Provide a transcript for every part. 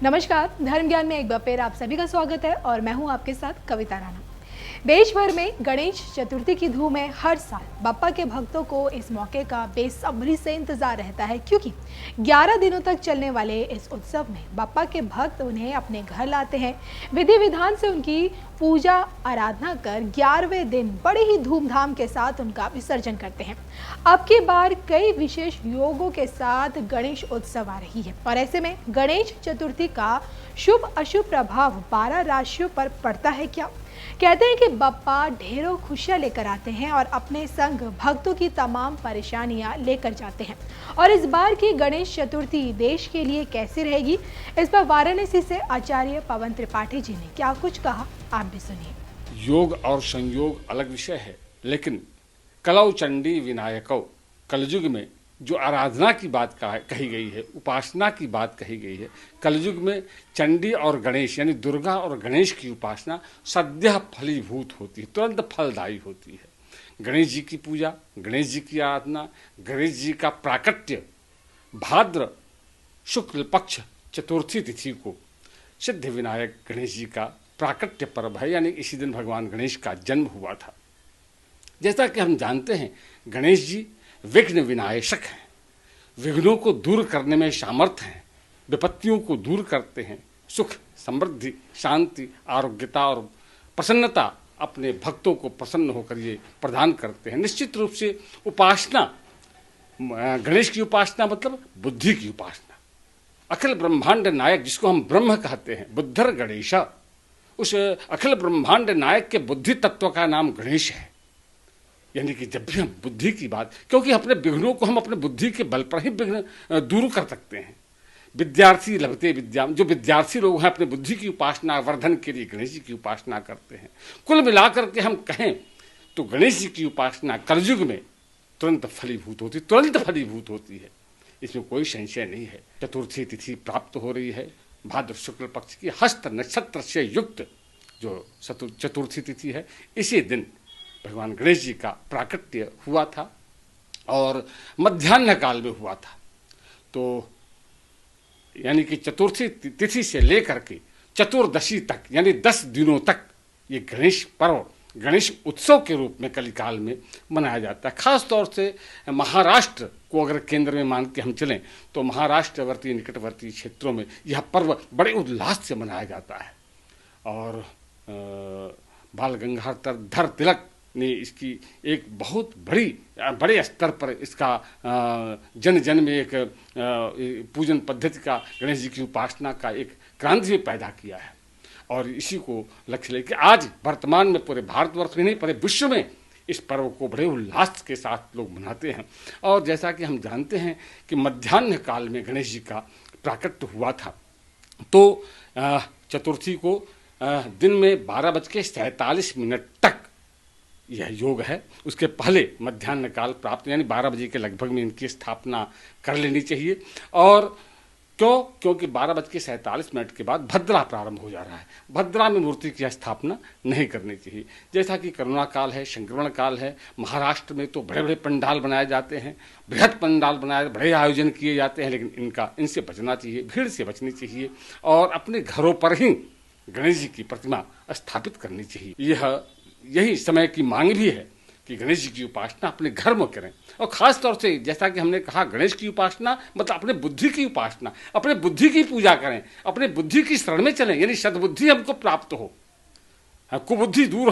नमस्कार, धर्म ज्ञान में एक बार फिर आप सभी का स्वागत है और मैं हूं आपके साथ कविता राणा। देश भर में गणेश चतुर्थी की धूम है। हर साल बप्पा के भक्तों को इस मौके का बेसब्री से इंतजार रहता है, क्योंकि 11 दिनों तक चलने वाले इस उत्सव में बप्पा के भक्त उन्हें अपने घर लाते हैं। विधि विधान से उनकी पूजा आराधना कर 11वें दिन बड़े ही धूमधाम के साथ उनका विसर्जन करते हैं। अब की बार कई विशेष योगों के साथ गणेश उत्सव आ रही है और ऐसे में गणेश चतुर्थी का शुभ अशुभ प्रभाव 12 राशियों पर पड़ता है क्या? कहते हैं कि बप्पा ढेरों खुशियां लेकर आते हैं और अपने संग भक्तों की तमाम परेशानियां लेकर जाते हैं। और इस बार की गणेश चतुर्थी देश के लिए कैसी रहेगी, इस पर वाराणसी से आचार्य पवन त्रिपाठी जी ने क्या कुछ कहा, आप भी सुनिए। योग और संयोग अलग विषय है, लेकिन कलौ चंडी विनायकौ, कलयुग में जो आराधना की बात कही गई है, उपासना की बात कही गई है, कलयुग में चंडी और गणेश यानी दुर्गा और गणेश की उपासना सद्यः फलीभूत होती है, तुरंत फलदायी होती है। गणेश जी की पूजा, गणेश जी की आराधना, गणेश जी का प्राकट्य भाद्र शुक्ल पक्ष चतुर्थी तिथि को सिद्ध विनायक गणेश जी का प्राकट्य पर्व है, यानी इसी दिन भगवान गणेश का जन्म हुआ था। जैसा कि हम जानते हैं, गणेश जी विघ्न विनायक हैं, विघ्नों को दूर करने में सामर्थ हैं, विपत्तियों को दूर करते हैं, सुख समृद्धि शांति आरोग्यता और प्रसन्नता अपने भक्तों को प्रसन्न होकर ये प्रदान करते हैं। निश्चित रूप से उपासना, गणेश की उपासना मतलब बुद्धि की उपासना। अखिल ब्रह्मांड नायक जिसको हम ब्रह्म कहते हैं, बुद्धर गणेशा, उस अखिल ब्रह्मांड नायक के बुद्धि तत्व का नाम गणेश है। यानी कि जब भी हम बुद्धि की बात, क्योंकि अपने विघ्नों को हम अपने बुद्धि के बल पर ही विघ्न दूर कर सकते हैं। विद्यार्थी लभते विद्या, जो विद्यार्थी लोग हैं अपने बुद्धि की उपासना वर्धन के लिए गणेश जी की उपासना करते हैं। कुल मिलाकर के हम कहें तो गणेश जी की उपासना कलयुग में तुरंत फलीभूत होती है, इसमें कोई संशय नहीं है। चतुर्थी तिथि प्राप्त हो रही है, भाद्र शुक्ल पक्ष की हस्त नक्षत्र से युक्त जो चतुर्थी तिथि है, इसी दिन भगवान गणेश जी का प्राकट्य हुआ था और मध्याह्न काल में हुआ था। तो यानी कि चतुर्थी तिथि से लेकर के चतुर्दशी तक यानी 10 दिनों तक ये गणेश पर्व, गणेश उत्सव के रूप में कलिकाल में मनाया जाता है। खास तौर से महाराष्ट्र को अगर केंद्र में मान के हम चलें तो महाराष्ट्रवर्ती निकटवर्ती क्षेत्रों में यह पर्व बड़े उल्लास से मनाया जाता है। और बाल गंगाधर तिलक ने इसकी एक बहुत बड़े स्तर पर इसका जन जन में एक पूजन पद्धति का, गणेश जी की उपासना का एक क्रांति पैदा किया है। और इसी को लक्ष्य लेकर आज वर्तमान में पूरे भारतवर्ष में नहीं, पूरे विश्व में इस पर्व को बड़े उल्लास के साथ लोग मनाते हैं। और जैसा कि हम जानते हैं कि मध्याह्न काल में गणेश जी का प्राकट्य हुआ था, तो चतुर्थी को दिन में 12:47 तक यह योग है। उसके पहले मध्याह्न काल प्राप्त यानी 12 बजे के लगभग में इनकी स्थापना कर लेनी चाहिए। और क्योंकि 12:47 के बाद भद्रा प्रारंभ हो जा रहा है, भद्रा में मूर्ति की स्थापना नहीं करनी चाहिए। जैसा कि कोरोना काल है, संक्रमण काल है, महाराष्ट्र में तो बड़े बड़े पंडाल बनाए जाते हैं, बृहद पंडाल बनाए, बड़े आयोजन किए जाते हैं, लेकिन इनसे बचना चाहिए, भीड़ से बचनी चाहिए और अपने घरों पर ही गणेश जी की प्रतिमा स्थापित करनी चाहिए। यही समय की मांग भी है कि गणेश जी की उपासना अपने घर में करें। और खास तौर से जैसा कि हमने कहा, गणेश की उपासना मतलब अपने बुद्धि की उपासना, अपने बुद्धि की पूजा करें, अपने बुद्धि की शरण में चलें, यानी सद्बुद्धि हमको प्राप्त हो, कुबुद्धि दूर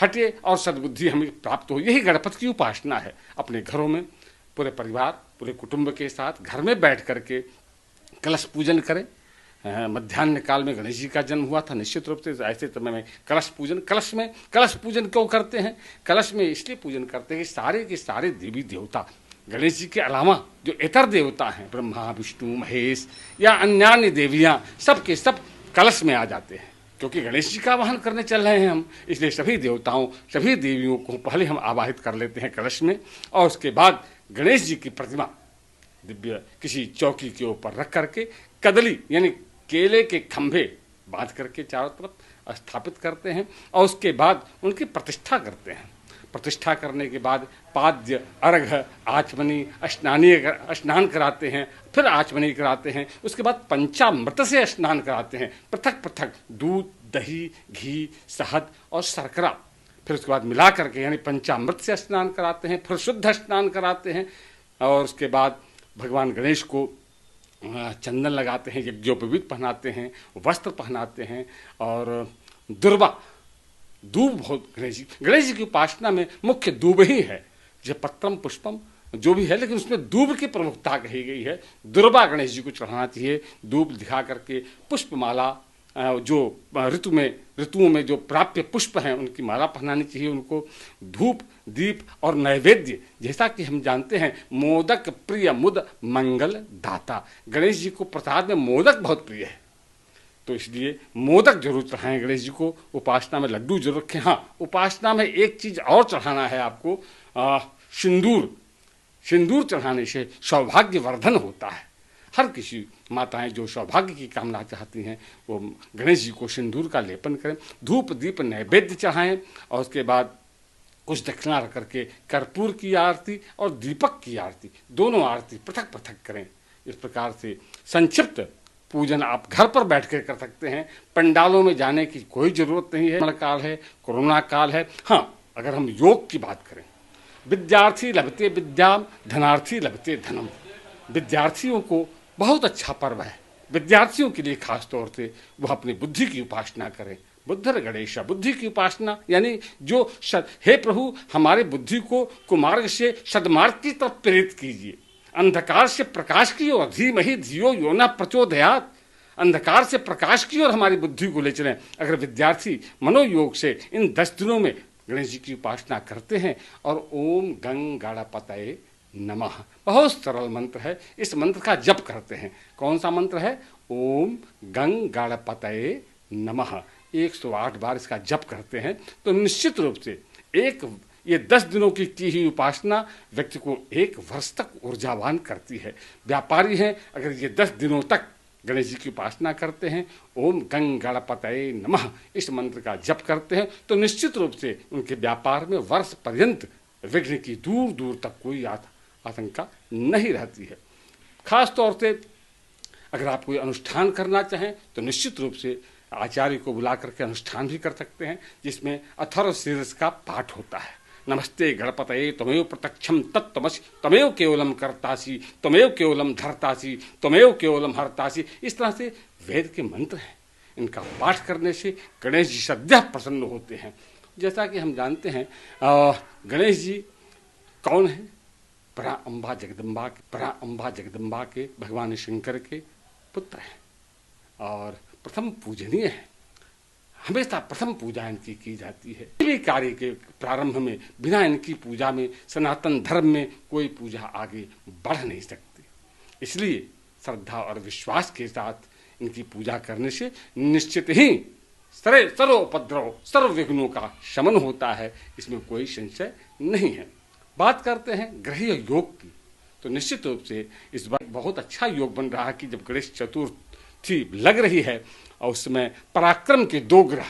हटे और सद्बुद्धि हमें प्राप्त हो। यही गणपति की उपासना है। अपने घरों में पूरे परिवार, पूरे कुटुंब के साथ घर में बैठ करके कलश पूजन करें। मध्याह्न काल में गणेश जी का जन्म हुआ था, निश्चित रूप से ऐसे समय में कलश पूजन क्यों करते हैं? कलश में इसलिए पूजन करते हैं कि सारे के सारे देवी देवता गणेश जी के अलावा जो इतर देवता हैं, ब्रह्मा विष्णु महेश या अन्य देवियां, सब के सब कलश में आ जाते हैं। क्योंकि गणेश जी का आवाहन करने चल रहे हैं हम, इसलिए सभी देवताओं सभी देवियों को पहले हम आवाहित कर लेते हैं कलश में, और उसके बाद गणेश जी की प्रतिमा दिव्य किसी चौकी के ऊपर रख करके कदली यानी केले के खंभे बांध करके चारों तरफ स्थापित करते हैं और उसके बाद उनकी प्रतिष्ठा करते हैं। प्रतिष्ठा करने के बाद पाद्य, अर्घ, आचमनी, स्नान कराते हैं, फिर आचमनी कराते हैं। उसके बाद पंचामृत से स्नान कराते हैं, पृथक पृथक दूध, दही, घी, शहद और शर्करा, फिर उसके बाद मिला करके यानी पंचामृत से स्नान कराते हैं, फिर शुद्ध स्नान कराते हैं। और उसके बाद भगवान गणेश को चंदन लगाते हैं, यज्ञोपवीत पहनाते हैं, वस्त्र पहनाते हैं और दुर्वा दूब, बहुत गणेश जी की उपासना में मुख्य दूब ही है, जो पत्रम पुष्पम जो भी है, लेकिन उसमें दूब की प्रमुखता कही गई है। दुर्वा गणेश जी को चढ़ाना चाहिए, दूब दिखा करके पुष्पमाला, जो ऋतुओं में जो प्राप्य पुष्प हैं उनकी माला पहनानी चाहिए उनको। धूप, दीप और नैवेद्य, जैसा कि हम जानते हैं मोदक प्रिय मुद मंगल दाता, गणेश जी को प्रसाद में मोदक बहुत प्रिय है, तो इसलिए मोदक जरूर चढ़ाएं गणेश जी को। उपासना में लड्डू जरूर रखें। हाँ, उपासना में एक चीज और चढ़ाना है आपको, सिंदूर। सिंदूर चढ़ाने से सौभाग्यवर्धन होता है। हर किसी माताएं जो सौभाग्य की कामना चाहती हैं वो गणेश जी को सिंदूर का लेपन करें। धूप, दीप, नैवेद्य चढ़ाएं और उसके बाद कुछ दक्षिणा रख करके कर्पूर की आरती और दीपक की आरती, दोनों आरती पृथक पृथक करें। इस प्रकार से संक्षिप्त पूजन आप घर पर बैठ कर सकते हैं। पंडालों में जाने की कोई जरूरत नहीं है। काल है, कोरोना काल है। हाँ, अगर हम योग की बात करें, विद्यार्थी लभते विद्याम, धनार्थी लभते धनम। विद्यार्थियों को बहुत अच्छा पर्व है। विद्यार्थियों के लिए खास तौर से वह अपनी बुद्धि की उपासना करें। बुद्धर गणेश, बुद्धि की उपासना यानी जो हे प्रभु हमारे बुद्धि को कुमार्ग से सद्मार्ग की तरफ प्रेरित कीजिए, अंधकार से प्रकाश की ओर, धीमहि धियो यो न प्रचोदयात्, अंधकार से प्रकाश की ओर हमारी बुद्धि को ले चलें। अगर विद्यार्थी मनोयोग से इन 10 दिनों में गणेश जी की उपासना करते हैं और ओम गंग गणपतये नमः, बहुत सरल मंत्र है, इस मंत्र का जप करते हैं। कौन सा मंत्र है? ओम गंग गणपतये नमः। 108 बार इसका जप करते हैं तो निश्चित रूप से ये 10 दिनों की ही उपासना व्यक्ति को 1 वर्ष तक ऊर्जावान करती है। व्यापारी हैं, अगर ये 10 दिनों तक गणेश जी की उपासना करते हैं, ओम गंग गणपतये नमः इस मंत्र का जप करते हैं, तो निश्चित रूप से उनके व्यापार में वर्ष पर्यंत विघ्न की दूर दूर तक कोई आशंका नहीं रहती है। खास तौर से अगर आप कोई अनुष्ठान करना चाहें तो निश्चित रूप से आचार्य को बुला करके अनुष्ठान भी कर सकते हैं, जिसमें अथर्व शीर्ष का पाठ होता है। नमस्ते गणपतये त्वमेव प्रत्यक्षम तत्त्वमसि त्वमेव केवलम कर्तासि त्वमेव केवलम धर्तासि त्वमेव केवलम हर्तासि। इस तरह से वेद के मंत्र हैं, इनका पाठ करने से गणेश जी सद्यः प्रसन्न होते हैं। जैसा कि हम जानते हैं गणेश जी कौन है? परा अम्बा जगदम्बा के भगवान शंकर के पुत्र हैं और प्रथम पूजनीय है। हमेशा प्रथम पूजा इनकी की जाती है। किसी भी कार्य के प्रारंभ में बिना इनकी पूजा में सनातन धर्म में कोई पूजा आगे बढ़ नहीं सकती। इसलिए श्रद्धा और विश्वास के साथ इनकी पूजा करने से निश्चित ही सर्वोपद्रव सर्व विघ्नों का शमन होता है, इसमें कोई संशय नहीं है। बात करते हैं ग्रह योग की, तो निश्चित रूप से इस बार बहुत अच्छा योग बन रहा है कि जब गणेश चतुर्थी लग रही है और उसमें पराक्रम के 2 ग्रह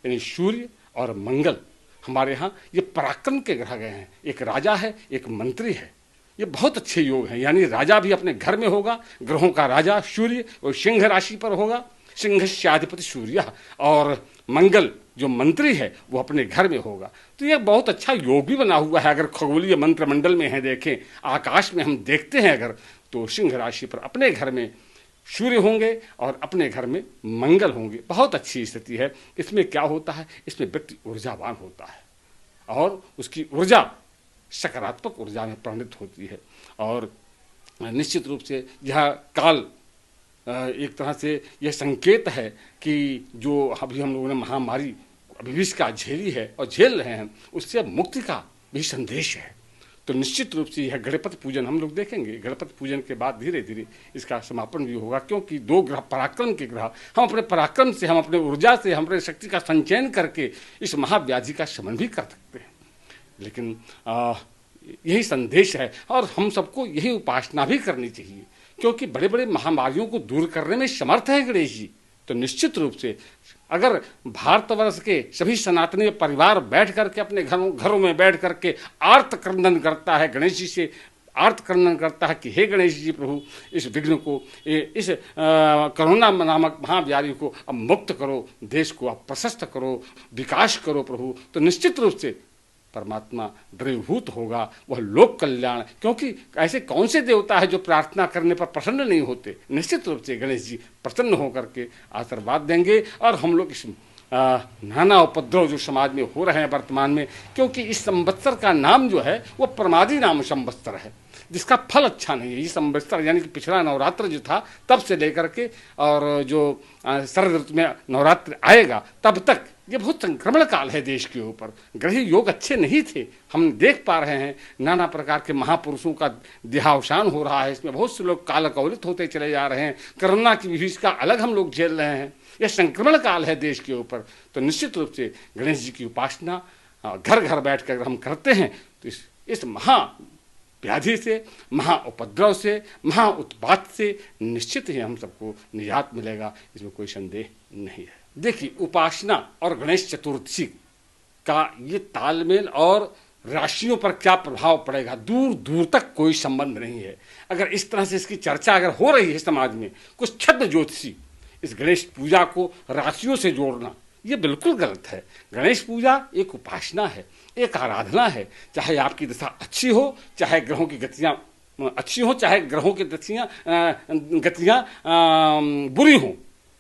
यानी सूर्य और मंगल, हमारे यहाँ ये पराक्रम के ग्रह गए हैं। एक राजा है, एक मंत्री है। ये बहुत अच्छे योग हैं, यानी राजा भी अपने घर में होगा, ग्रहों का राजा सूर्य और सिंह राशि पर होगा, सिंहस्याधिपति सूर्य, और मंगल जो मंत्री है वो अपने घर में होगा। तो ये बहुत अच्छा योग भी बना हुआ है। अगर खगोलीय मंत्रमंडल में है, देखें आकाश में हम देखते हैं अगर, तो सिंह राशि पर अपने घर में सूर्य होंगे और अपने घर में मंगल होंगे। बहुत अच्छी स्थिति है। इसमें क्या होता है? इसमें व्यक्ति ऊर्जावान होता है और उसकी ऊर्जा सकारात्मक ऊर्जा में परिणत होती है। और निश्चित रूप से यह काल एक तरह से यह संकेत है कि जो अभी हम लोगों ने महामारी अभिविष्ट का झेली है और झेल रहे हैं, उससे मुक्ति का भी संदेश है। तो निश्चित रूप से यह गणपति पूजन हम लोग देखेंगे। गणपति पूजन के बाद धीरे धीरे इसका समापन भी होगा, क्योंकि 2 ग्रह पराक्रम के ग्रह, हम अपने पराक्रम से, हम अपने ऊर्जा से, हम अपने शक्ति का संचयन करके इस महाव्याधि का शमन भी कर सकते हैं। लेकिन यही संदेश है और हम सबको यही उपासना भी करनी चाहिए, क्योंकि बड़े बड़े महामारियों को दूर करने में समर्थ है गणेश जी। तो निश्चित रूप से अगर भारतवर्ष के सभी सनातनी परिवार बैठ करके अपने घरों में बैठ करके आर्त क्रंदन करता है, गणेश जी से आर्त क्रंदन करता है कि हे गणेश जी प्रभु, इस विघ्न को, इस कोरोना नामक महाव्याधि को अब मुक्त करो, देश को अब प्रशस्त करो, विकास करो प्रभु, तो निश्चित रूप से परमात्मा द्रवीभूत होगा, वह लोक कल्याण। क्योंकि ऐसे कौन से देवता है जो प्रार्थना करने पर प्रसन्न नहीं होते। निश्चित रूप से गणेश जी प्रसन्न होकर के आशीर्वाद देंगे और हम लोग इस नाना उपद्रव जो समाज में हो रहे हैं वर्तमान में, क्योंकि इस संवत्सर का नाम जो है वो प्रमादी नाम संवत्सर है, जिसका फल अच्छा नहीं है। ये संवत्सर यानी कि पिछला नवरात्र जो था तब से लेकर के और जो शरद ऋतु में नवरात्र आएगा तब तक ये बहुत संक्रमण काल है देश के ऊपर। ग्रह योग अच्छे नहीं थे, हम देख पा रहे हैं नाना प्रकार के महापुरुषों का देहावसान हो रहा है, इसमें बहुत से लोग कालकवलित होते चले जा रहे हैं, कोरोना की विभीष का अलग हम लोग झेल रहे हैं। यह संक्रमण काल है देश के ऊपर। तो निश्चित रूप से गणेश जी की उपासना घर घर बैठ कर हम करते हैं तो इस महा व्याधि से, महा उपद्रव से, महा उत्पात से निश्चित ही हम सबको निजात मिलेगा, इसमें कोई संदेह नहीं है। देखिए, उपासना और गणेश चतुर्थी का ये तालमेल और राशियों पर क्या प्रभाव पड़ेगा, दूर दूर तक कोई संबंध नहीं है। अगर इस तरह से इसकी चर्चा अगर हो रही है समाज में, कुछ छद्म ज्योतिषी इस गणेश पूजा को राशियों से जोड़ना, ये बिल्कुल गलत है। गणेश पूजा एक उपासना है, एक आराधना है। चाहे आपकी दशा अच्छी हो, चाहे ग्रहों की गतियाँ अच्छी हो, चाहे ग्रहों की गतियाँ बुरी हों,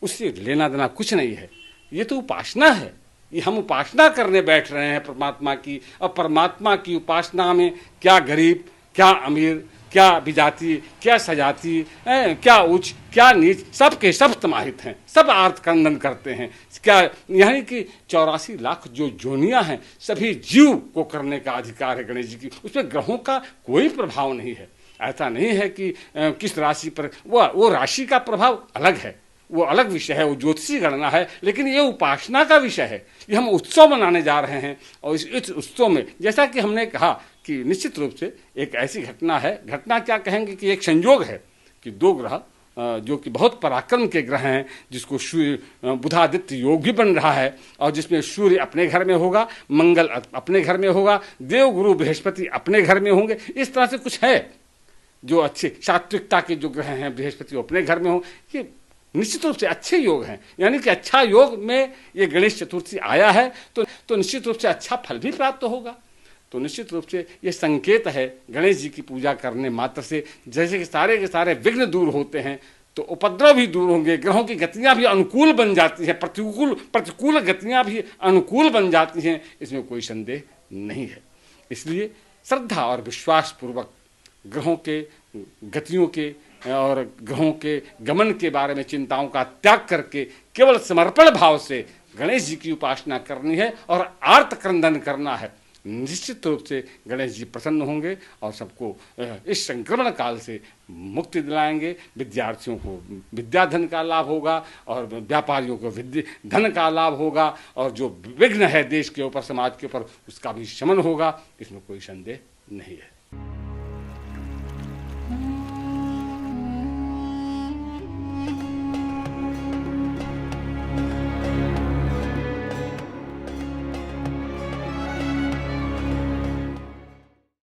उससे लेना देना कुछ नहीं है। ये तो उपासना है, ये हम उपासना करने बैठ रहे हैं परमात्मा की। और परमात्मा की उपासना में क्या गरीब, क्या अमीर, क्या विजाति, क्या सजाति, क्या उच्च, क्या नीच, सब के सब समाहित हैं, सब आर्त क्रंदन करते हैं। क्या यानी कि 84 लाख जो जोनियां हैं, सभी जीव को करने का अधिकार है गणेश जी की। उसमें ग्रहों का कोई प्रभाव नहीं है। ऐसा नहीं है कि किस राशि पर, वो राशि का प्रभाव अलग है, वो अलग विषय है, वो ज्योतिषी गणना है। लेकिन ये उपासना का विषय है, ये हम उत्सव मनाने जा रहे हैं। और इस उत्सव में जैसा कि हमने कहा कि निश्चित रूप से एक ऐसी घटना है, घटना क्या कहेंगे कि एक संयोग है कि दो ग्रह जो कि बहुत पराक्रम के ग्रह हैं, जिसको सूर्य बुधादित्य योग भी बन रहा है, और जिसमें सूर्य अपने घर में होगा, मंगल अपने घर में होगा, देवगुरु बृहस्पति अपने घर में होंगे। इस तरह से कुछ है जो अच्छे सात्विकता के जो ग्रह हैं, बृहस्पति अपने घर में हो, ये निश्चित रूप से अच्छे योग हैं। यानी कि अच्छा योग में ये गणेश चतुर्थी आया है तो निश्चित रूप से अच्छा फल भी प्राप्त होगा। तो निश्चित रूप से ये संकेत है गणेश जी की पूजा करने मात्र से, जैसे कि सारे के सारे विघ्न दूर होते हैं तो उपद्रव भी दूर होंगे, ग्रहों की गतियां भी अनुकूल बन जाती हैं, प्रतिकूल गतियां भी अनुकूल बन जाती हैं, इसमें कोई संदेह नहीं है। इसलिए श्रद्धा और विश्वास पूर्वक ग्रहों के गतियों के और ग्रहों के गमन के बारे में चिंताओं का त्याग करके केवल समर्पण भाव से गणेश जी की उपासना करनी है और आर्त क्रंदन करना है। निश्चित रूप से गणेश जी प्रसन्न होंगे और सबको इस संक्रमण काल से मुक्ति दिलाएंगे। विद्यार्थियों को विद्याधन का लाभ होगा और व्यापारियों को धन का लाभ होगा, और जो विघ्न है देश के ऊपर, समाज के ऊपर, उसका भी शमन होगा, इसमें कोई संदेह नहीं है।